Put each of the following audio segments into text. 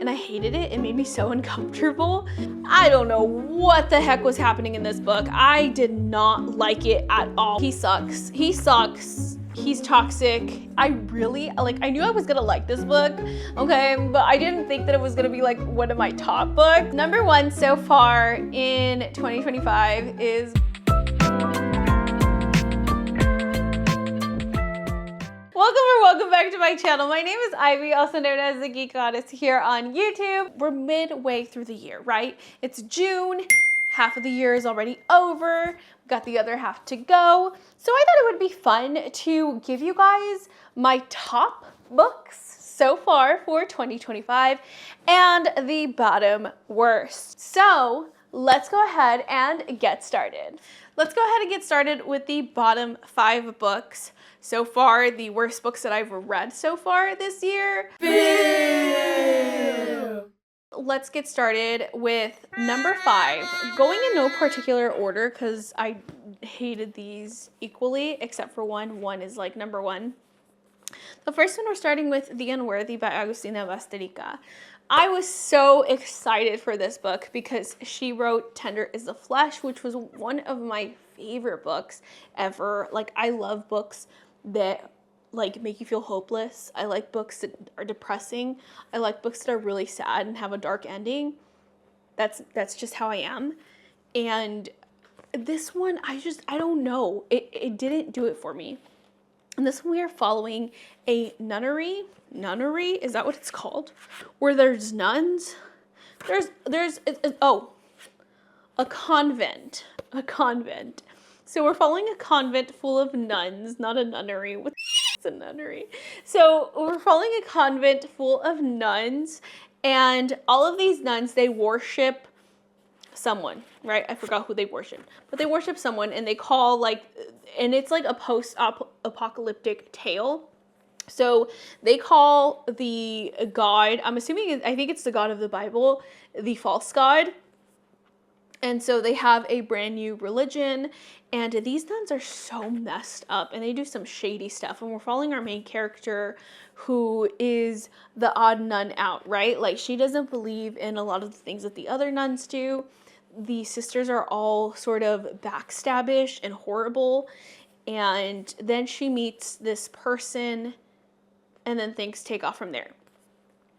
and I hated it. It made me so uncomfortable. I don't know what the heck was happening in this book. I did not like it at all. He sucks. He sucks. He's toxic. I knew I was gonna like this book, okay, but I didn't think that it was gonna be like one of my top books. Number 1 so far in 2025 is welcome back to my channel. My name is Ivy, also known as the Geek Goddess here on YouTube. We're midway through the year, right? It's June. Half of the year is already over. We've got the other half to go. So I thought it would be fun to give you guys my top books so far for 2025 and the bottom worst. So let's go ahead and get started. Let's go ahead and get started with the bottom 5 books so far, the worst books that I've read so far this year. Boo! Let's get started with number 5, going in no particular order because I hated these equally except for one. One is like number 1. The first one, we're starting with The Unworthy by Agustina Basterica. I was so excited for this book because she wrote Tender is the Flesh, which was one of my favorite books ever. Like, I love books that like make you feel hopeless. I like books that are depressing. I like books that are really sad and have a dark ending. That's just how I am. And this one, I don't know. It didn't do it for me. And this one, we are following a nunnery. Nunnery, is that what it's called? Where there's nuns. A convent. A convent. So we're following a convent full of nuns, not a nunnery. What's a nunnery? So we're following a convent full of nuns, and all of these nuns, they worship someone, right? I forgot who they worship, but they worship someone, and they call and it's like a post-apocalyptic tale. So they call the god, I think it's the God of the Bible, the false god. And so they have a brand new religion, and these nuns are so messed up, and they do some shady stuff. And we're following our main character, who is the odd nun out, right? Like, she doesn't believe in a lot of the things that the other nuns do. The sisters are all sort of backstabbish and horrible. And then she meets this person, and then things take off from there.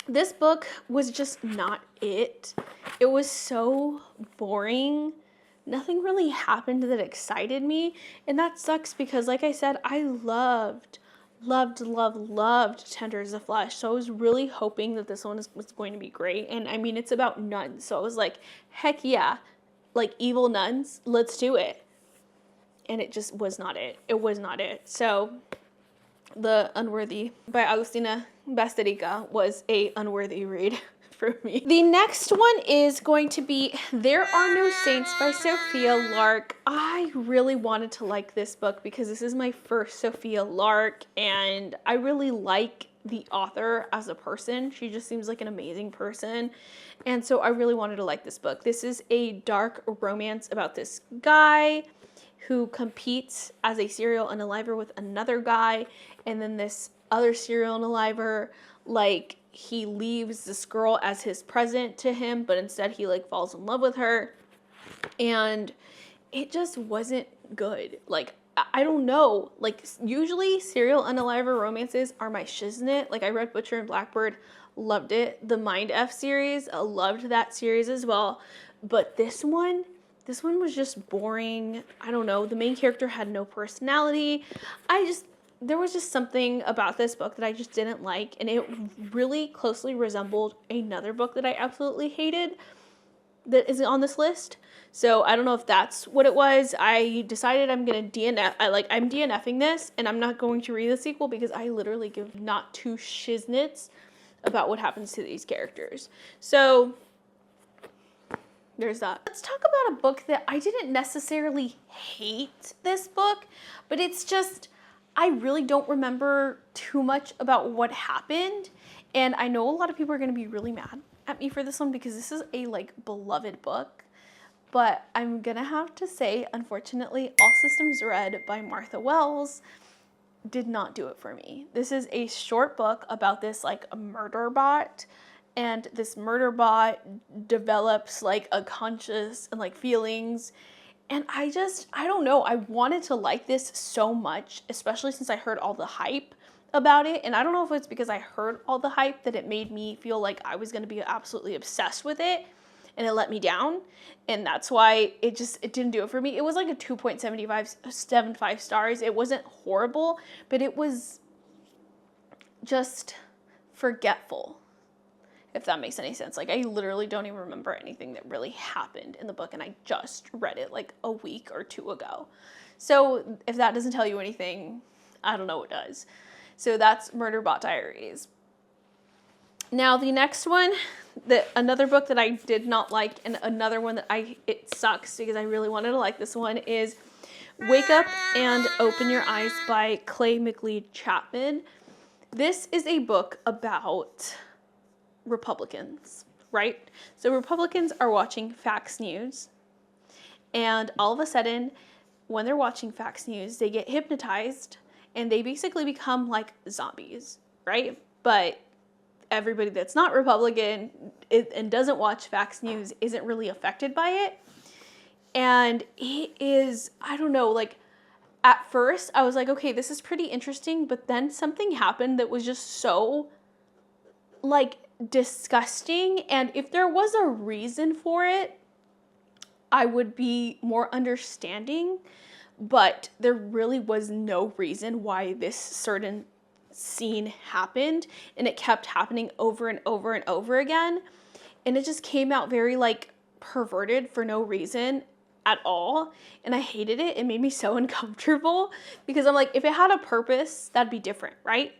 This book was just not it. It was so boring. Nothing really happened that excited me. And that sucks because, like I said, I loved Tender is the Flesh. So I was really hoping that this one was going to be great. And I mean, it's about nuns. So I was like, heck yeah, like evil nuns, let's do it. And it just was not it. It was not it. So The Unworthy by Agustina Basterica was a unworthy read for me. The next one is going to be There Are No Saints by Sophia Lark. I really wanted to like this book because this is my first Sophia Lark, and I really like the author as a person. She just seems like an amazing person, and so I really wanted to like this book. This is a dark romance about this guy who competes as a serial unaliver with another guy, and then this other serial unaliver, like, he leaves this girl as his present to him, but instead he like falls in love with her, and it just wasn't good. Like, I don't know, like, usually serial unaliver romances are my shiznit. Like, I read Butcher and Blackbird, loved it. The Mind F series, I loved that series as well, but this one was just boring. I don't know, the main character had no personality. There was just something about this book that I just didn't like, and it really closely resembled another book that I absolutely hated that isn't on this list. So I don't know if that's what it was. I decided I'm gonna DNF. I'm DNFing this, and I'm not going to read the sequel because I literally give not two shiznits about what happens to these characters. So there's that. Let's talk about a book that I didn't necessarily hate this book, but it's just, I really don't remember too much about what happened. And I know a lot of people are going to be really mad at me for this one because this is a beloved book. But I'm going to have to say, unfortunately, All Systems Red by Martha Wells did not do it for me. This is a short book about this a murder bot, and this murder bot develops like a conscious and like feelings. And I don't know, I wanted to like this so much, especially since I heard all the hype about it. And I don't know if it's because I heard all the hype that it made me feel like I was going to be absolutely obsessed with it, and it let me down. And that's why it didn't do it for me. It was like a 2.75 stars. It wasn't horrible, but it was just forgetful, if that makes any sense. Like, I literally don't even remember anything that really happened in the book, and I just read it like a week or two ago. So if that doesn't tell you anything, I don't know what does. So that's Murderbot Diaries. Now the next one, another book that I did not like, and another one that it sucks because I really wanted to like this one, is Wake Up and Open Your Eyes by Clay McLeod Chapman. This is a book about Republicans, right? So Republicans are watching Fox News, and all of a sudden, when they're watching Fox News, they get hypnotized, and they basically become like zombies, right? But everybody that's not Republican and doesn't watch Fox News isn't really affected by it. And it is, I don't know, like, at first I was like, okay, this is pretty interesting, but then something happened that was just so, like, disgusting. And if there was a reason for it, I would be more understanding, but there really was no reason why this certain scene happened, and it kept happening over and over and over again, and it just came out very like perverted for no reason at all, and I hated it. It made me so uncomfortable because I'm like, if it had a purpose, that'd be different, right?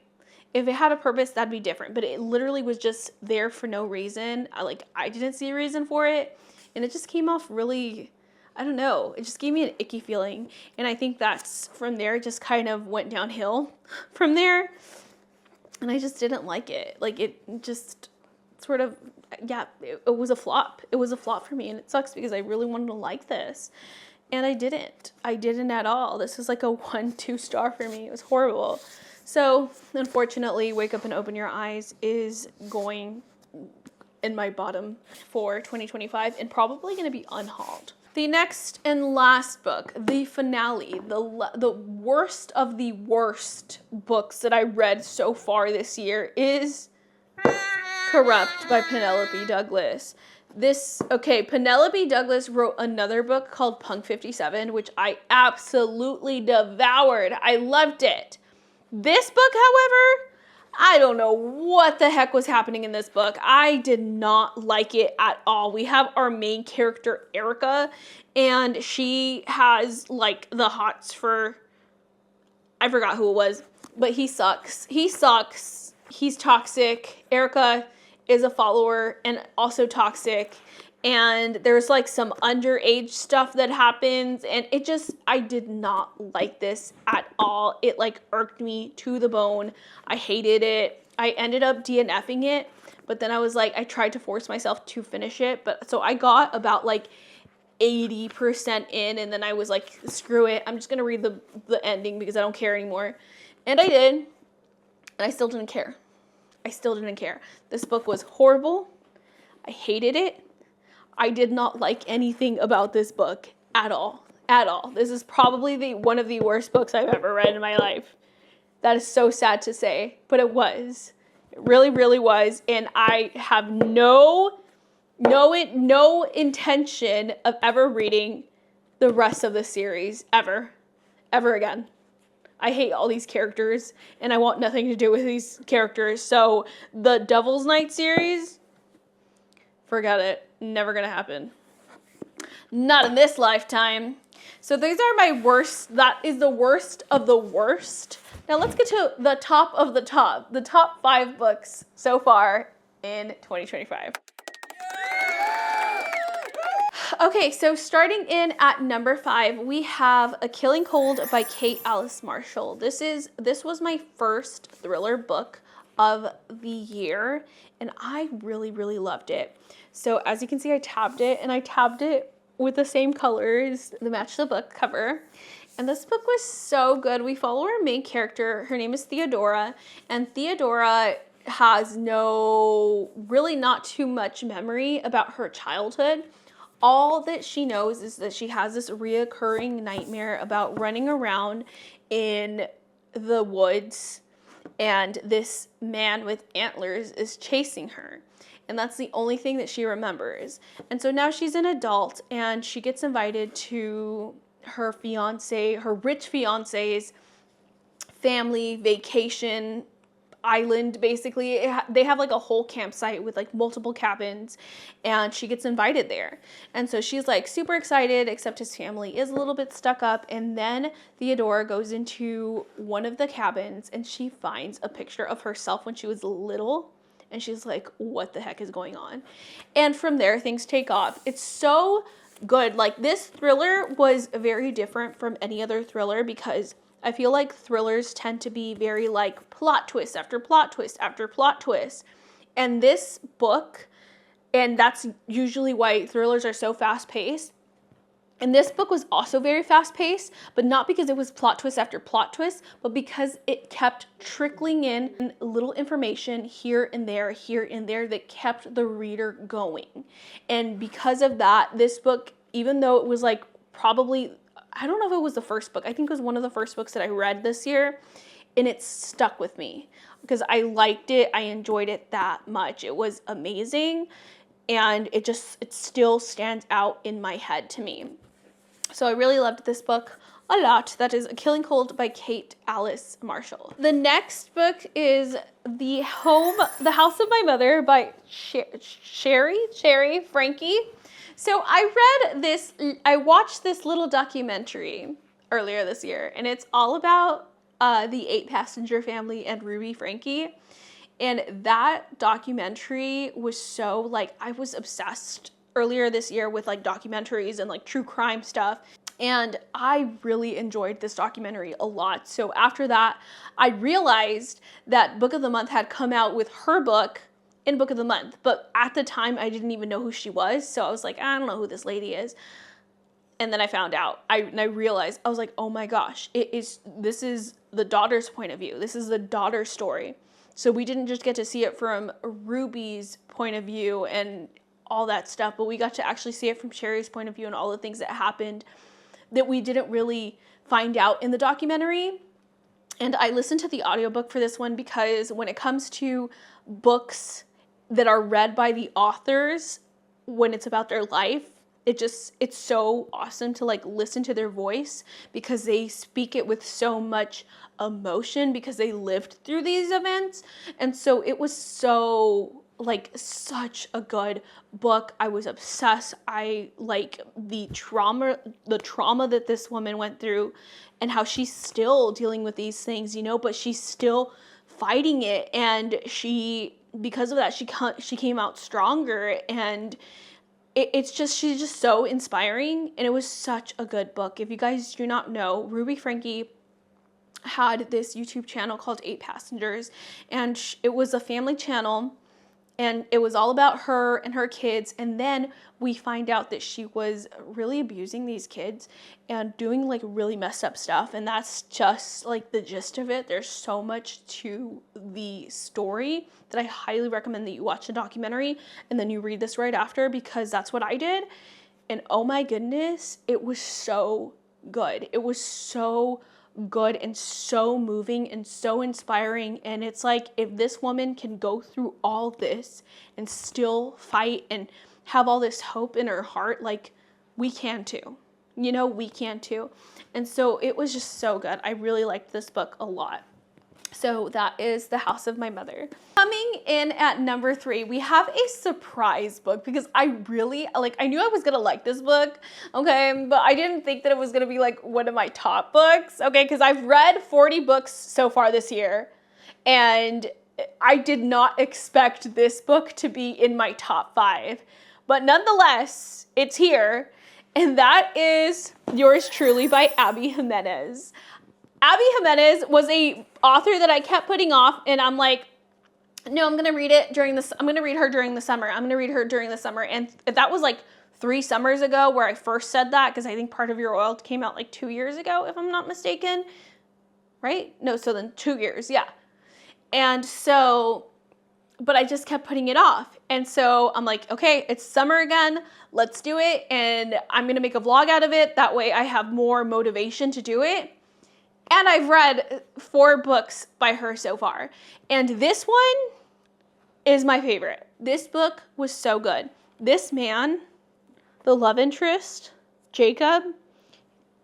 If it had a purpose, that'd be different, but it literally was just there for no reason. I didn't see a reason for it, and it just came off really, I don't know, it just gave me an icky feeling. And I think that's from there, it just kind of went downhill from there. And I just didn't like it. Like, it just sort of, yeah, it was a flop. It was a flop for me. And it sucks because I really wanted to like this. And I didn't. I didn't at all. This was like a 1-2 star for me. It was horrible. So, unfortunately, Wake Up and Open Your Eyes is going in my bottom for 2025 and probably going to be unhauled. The next and last book, the finale, the worst of the worst books that I read so far this year, is Corrupt by Penelope Douglas. Penelope Douglas wrote another book called Punk 57, which I absolutely devoured. I loved it. This book, however, I don't know what the heck was happening in this book. I did not like it at all. We have our main character, Erica, and she has, like, the hots for, I forgot who it was, but he sucks. He sucks. He's toxic. Erica is a follower and also toxic. And there's, like, some underage stuff that happens, and I did not like this at all. It, like, irked me to the bone. I hated it. I ended up DNFing it, but then I was like, I tried to force myself to finish it, so I got about, like, 80% in, and then I was like, screw it. I'm just going to read the ending because I don't care anymore. And I did, and I still didn't care. This book was horrible. I hated it. I did not like anything about this book at all. This is probably one of the worst books I've ever read in my life. That is so sad to say, but it was. It really, really was. And I have no intention of ever reading the rest of the series ever again. I hate all these characters, and I want nothing to do with these characters. So the Devil's Night series, forget it. Never gonna happen. Not in this lifetime. So these are my worst. That is the worst of the worst. Now let's get to the top of the top. The top 5 books so far in 2025. Okay, so starting in at number 5, we have A Killing Cold by Kate Alice Marshall. This was my first thriller book of the year, and I really, really loved it. So as you can see, I tabbed it with the same colors that match the book cover. And this book was so good. We follow our main character. Her name is Theodora, and Theodora has really not too much memory about her childhood. All that she knows is that she has this reoccurring nightmare about running around in the woods and this man with antlers is chasing her. And that's the only thing that she remembers. And so now she's an adult and she gets invited to her rich fiance's family vacation island, basically. They have like a whole campsite with like multiple cabins, and she gets invited there. And so she's like super excited, except his family is a little bit stuck up. And then Theodora goes into one of the cabins and she finds a picture of herself when she was little. And she's like, what the heck is going on? And from there, things take off. It's so good. Like, this thriller was very different from any other thriller because I feel like thrillers tend to be very like plot twist after plot twist after plot twist. And this book, and that's usually why thrillers are so fast paced. And this book was also very fast paced, but not because it was plot twist after plot twist, but because it kept trickling in little information here and there that kept the reader going. And because of that, this book, even though it was like probably, I don't know if it was the first book, I think it was one of the first books that I read this year, and it stuck with me because I liked it. I enjoyed it that much. It was amazing, and it still stands out in my head to me. So I really loved this book a lot. That is A Killing Cold by Kate Alice Marshall. The next book is The House of My Mother by Sherry Frankie. So I watched this little documentary earlier this year, and it's all about the 8-passenger family and Ruby Frankie. And that documentary was so, like, I was obsessed earlier this year with like documentaries and like true crime stuff. And I really enjoyed this documentary a lot. So after that, I realized that Book of the Month had come out with her book in Book of the Month. But at the time, I didn't even know who she was. So I was like, I don't know who this lady is. And then I found out. I realized, I was like, oh my gosh, this is the daughter's point of view. This is the daughter's story. So we didn't just get to see it from Ruby's point of view and all that stuff, but we got to actually see it from Sherry's point of view and all the things that happened that we didn't really find out in the documentary. And I listened to the audiobook for this one because when it comes to books that are read by the authors, when it's about their life, it's so awesome to like listen to their voice because they speak it with so much emotion because they lived through these events. And so it was such a good book. I was obsessed. I like the trauma that this woman went through and how she's still dealing with these things, but she's still fighting it. And because of that, she came out stronger, and she's just so inspiring. And it was such a good book. If you guys do not know, Ruby Frankie had this YouTube channel called 8 Passengers, and it was a family channel. And it was all about her and her kids. And then we find out that she was really abusing these kids and doing like really messed up stuff. And that's just like the gist of it. There's so much to the story that I highly recommend that you watch the documentary and then you read this right after, because that's what I did. And oh my goodness, it was so good. It was so good and so moving and so inspiring. And it's like, if this woman can go through all this and still fight and have all this hope in her heart, like, we can too. We can too. And so it was just so good. I really liked this book a lot. So that is The House of My Mother. Coming in at number 3, we have a surprise book because I knew I was gonna like this book, okay? But I didn't think that it was gonna be like one of my top books, okay? Because I've read 40 books so far this year, and I did not expect this book to be in my top 5. But nonetheless, it's here, and that is Yours Truly by Abby Jimenez. Abby Jimenez was a author that I kept putting off, and I'm like, no, I'm going to read her during the summer. I'm going to read her during the summer. And that was like 3 summers ago where I first said that, because I think Part of Your Oil came out like 2 years ago, if I'm not mistaken. Right? No, so then 2 years, yeah. And so but I just kept putting it off. And so I'm like, okay, it's summer again. Let's do it. And I'm going to make a vlog out of it. That way I have more motivation to do it. And I've read 4 books by her so far. And this one is my favorite. This book was so good. This man, the love interest, Jacob,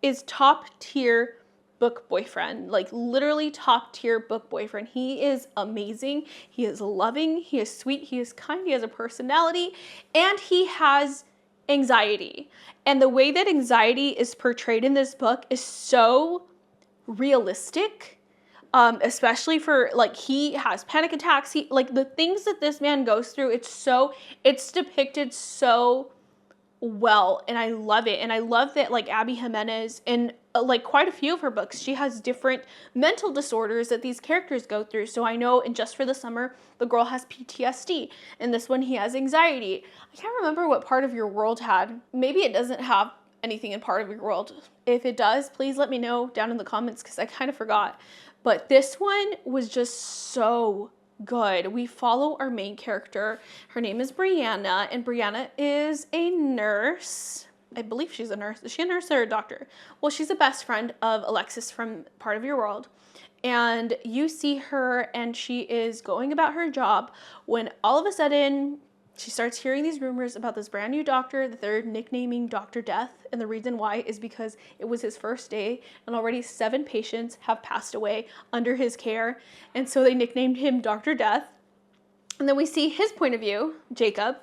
is top tier book boyfriend, like literally top tier book boyfriend. He is amazing. He is loving. He is sweet. He is kind. He has a personality, and he has anxiety. And the way that anxiety is portrayed in this book is so realistic. Especially for, like, he has panic attacks. He, like, the things that this man goes through, it's depicted so well, and I love it. And I love that, like, Abby Jimenez, in like quite a few of her books, she has different mental disorders that these characters go through. So I know in Just for the Summer, the girl has PTSD, and this one he has anxiety. I can't remember what Part of Your World had. Maybe it doesn't have anything in Part of Your World. If it does, please let me know down in the comments, because I kind of forgot. But this one was just so good. We follow our main character. Her name is Brianna, and Brianna is a nurse. I believe she's a nurse. Is she a nurse or a doctor? Well, she's a best friend of Alexis from Part of Your World. And you see her, and she is going about her job when all of a sudden she starts hearing these rumors about this brand new doctor that they're nicknaming Dr. Death. And the reason why is because it was his first day, and already 7 patients have passed away under his care. And so they nicknamed him Dr. Death. And then we see his point of view, Jacob's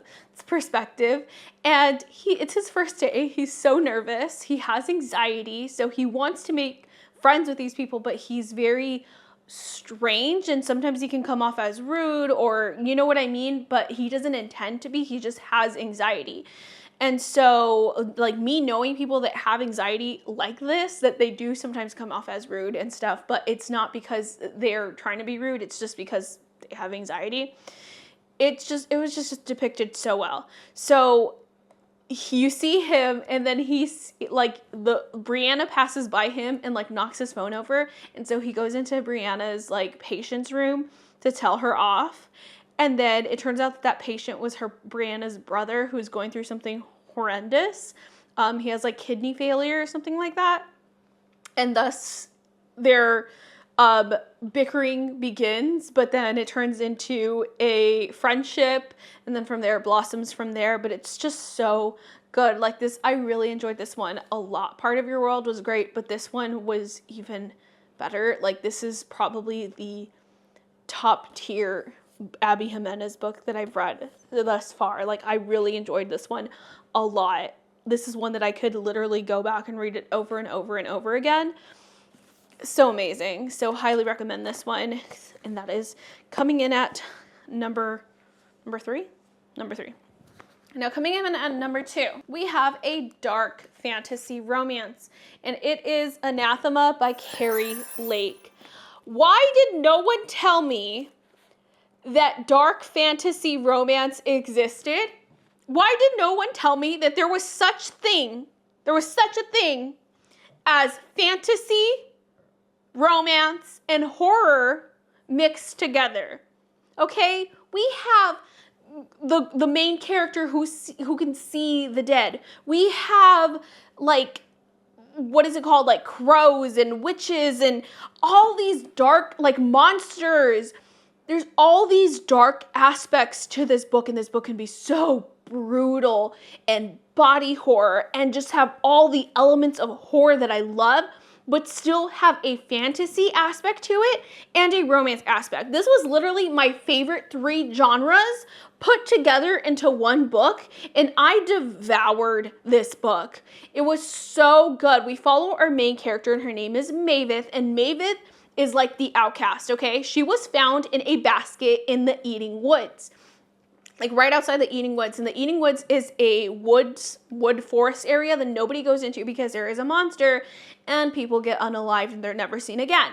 perspective, and it's his first day. He's so nervous. He has anxiety, so he wants to make friends with these people, but he's very strange, and sometimes he can come off as rude, or you know what I mean, but he doesn't intend to be. He just has anxiety. And so, like, me knowing people that have anxiety like this, that they do sometimes come off as rude and stuff, but it's not because they're trying to be rude. It's just because they have anxiety. It was just depicted so well. So you see him, and then he's like, Brianna passes by him and like knocks his phone over. And so he goes into Brianna's like patient's room to tell her off. And then it turns out that patient was Brianna's brother, who's going through something horrendous. He has like kidney failure or something like that. And thus their bickering begins, but then it turns into a friendship, and then from there it blossoms from there. But it's just so good. Like this, I really enjoyed this one a lot. Part of Your World was great, but this one was even better. Like, this is probably the top tier Abby Jimenez book that I've read thus far. Like, I really enjoyed this one a lot. This is one that I could literally go back and read it over and over and over again. So amazing. So highly recommend this one. And that is coming in at number 3. Number 3. Now, coming in at number 2, we have a dark fantasy romance, and it is Anathema by Keri Lake. Why did no one tell me that dark fantasy romance existed? Why did no one tell me that there was such a thing as fantasy, romance, and horror mixed together? Okay, we have the main character who can see the dead. We have, like, what is it called? Like crows and witches and all these dark, like, monsters. There's all these dark aspects to this book, and this book can be so brutal and body horror and just have all the elements of horror that I love, but still have a fantasy aspect to it and a romance aspect. This was literally my favorite 3 genres put together into one book, and I devoured this book. It was so good. We follow our main character, and her name is Mavis, and Mavis is like the outcast, okay? She was found in a basket in the Eating Woods, like right outside the Eating Woods. And the Eating Woods is a wood forest area that nobody goes into because there is a monster and people get unalived and they're never seen again.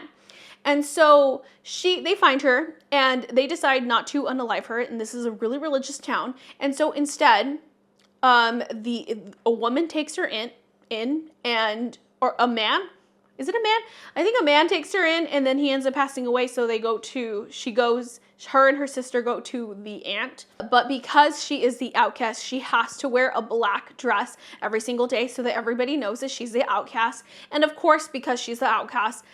And so they find her and they decide not to unalive her. And this is a really religious town. And so instead, a woman takes her in, or a man, is it a man? I think a man takes her in and then he ends up passing away. So her and her sister go to the aunt. But because she is the outcast, she has to wear a black dress every single day so that everybody knows that she's the outcast. And of course, because she's the outcast,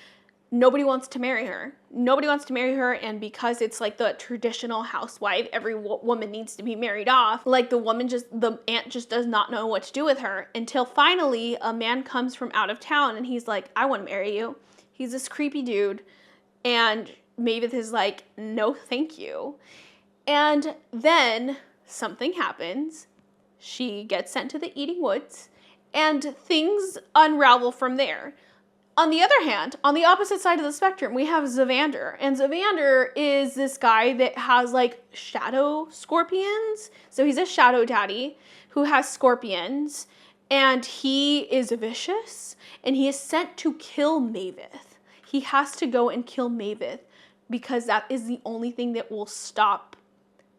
nobody wants to marry her. Nobody wants to marry her, and because it's like the traditional housewife, every woman needs to be married off. Like the aunt just does not know what to do with her until finally a man comes from out of town and he's like, I want to marry you. He's this creepy dude, and Maeve is like, no, thank you. And then something happens. She gets sent to the Eating Woods, and things unravel from there. On the other hand, on the opposite side of the spectrum, we have Zavander. And Zavander is this guy that has like shadow scorpions. So he's a shadow daddy who has scorpions. And he is vicious. And he is sent to kill Maeve. He has to go and kill Maeve because that is the only thing that will stop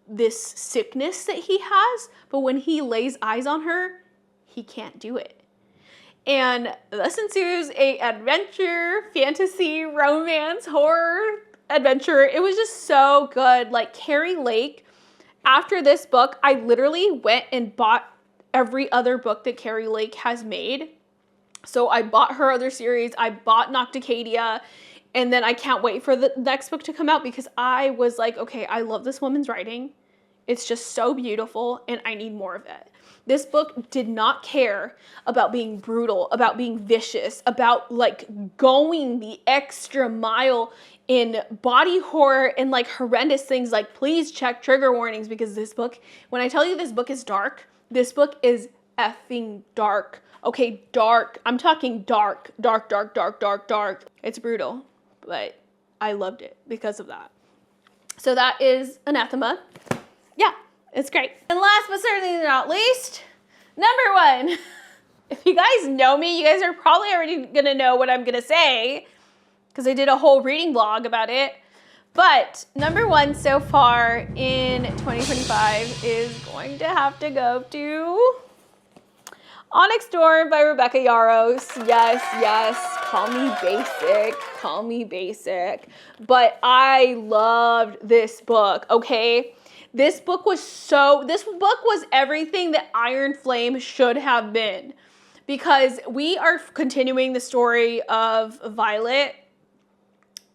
this sickness that he has. But when he lays eyes on her, he can't do it. And thus ensues a adventure, fantasy, romance, horror adventure. It was just so good. Like Keri Lake, after this book, I literally went and bought every other book that Keri Lake has made. So I bought her other series. I bought Nocticadia. And then I can't wait for the next book to come out because I was like, okay, I love this woman's writing. It's just so beautiful and I need more of it. This book did not care about being brutal, about being vicious, about like going the extra mile in body horror and like horrendous things. Like, please check trigger warnings because this book, when I tell you this book is dark, this book is effing dark. Okay, dark. I'm talking dark, dark, dark, dark, dark, dark. It's brutal, but I loved it because of that. So that is Anathema. Yeah. It's great. And last but certainly not least, number one. If you guys know me, you guys are probably already gonna know what I'm gonna say because I did a whole reading vlog about it. But number one so far in 2025 is going to have to go to Onyx Storm by Rebecca Yarros. Yes, yes, call me basic. But I loved this book, okay? This book was everything that Iron Flame should have been, because we are continuing the story of Violet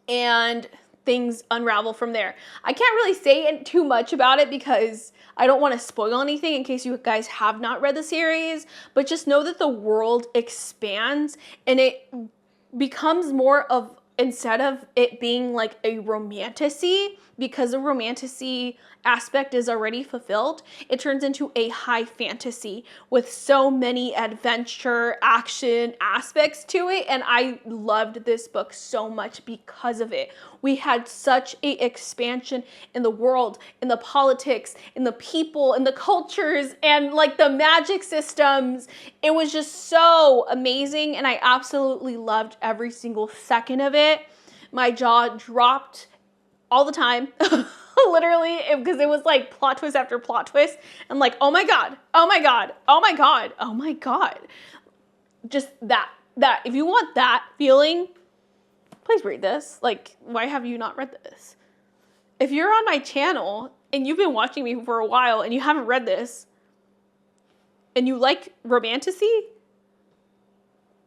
and things unravel from there. I can't really say too much about it because I don't want to spoil anything in case you guys have not read the series, but just know that the world expands and it becomes more of, instead of it being like a romantasy, because the romantasy aspect is already fulfilled, it turns into a high fantasy with so many adventure, action aspects to it. And I loved this book so much because of it. We had such a expansion in the world, in the politics, in the people, in the cultures, and like the magic systems. It was just so amazing. And I absolutely loved every single second of it. My jaw dropped all the time, literally, because it was like plot twist after plot twist. And like, oh my God, oh my God, oh my God, oh my God. Just that, if you want that feeling, please read this. Like, why have you not read this? If you're on my channel and you've been watching me for a while and you haven't read this and you like romantasy,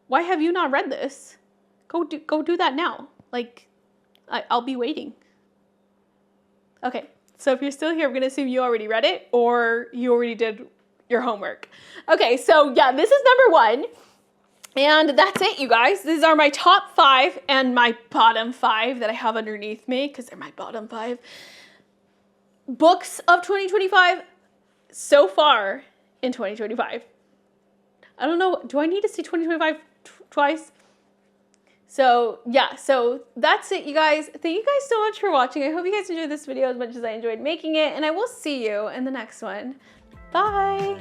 why have you not read this? Go do that now. Like, I'll be waiting. Okay, so if you're still here, I'm gonna assume you already read it or you already did your homework. Okay, so yeah, this is number one. And that's it, you guys. These are my top 5 and my bottom 5 that I have underneath me because they're my bottom 5 books of 2025 so far in 2025. I don't know, do I need to say 2025 twice? So yeah, so that's it, you guys. Thank you guys so much for watching. I hope you guys enjoyed this video as much as I enjoyed making it, and I will see you in the next one. Bye.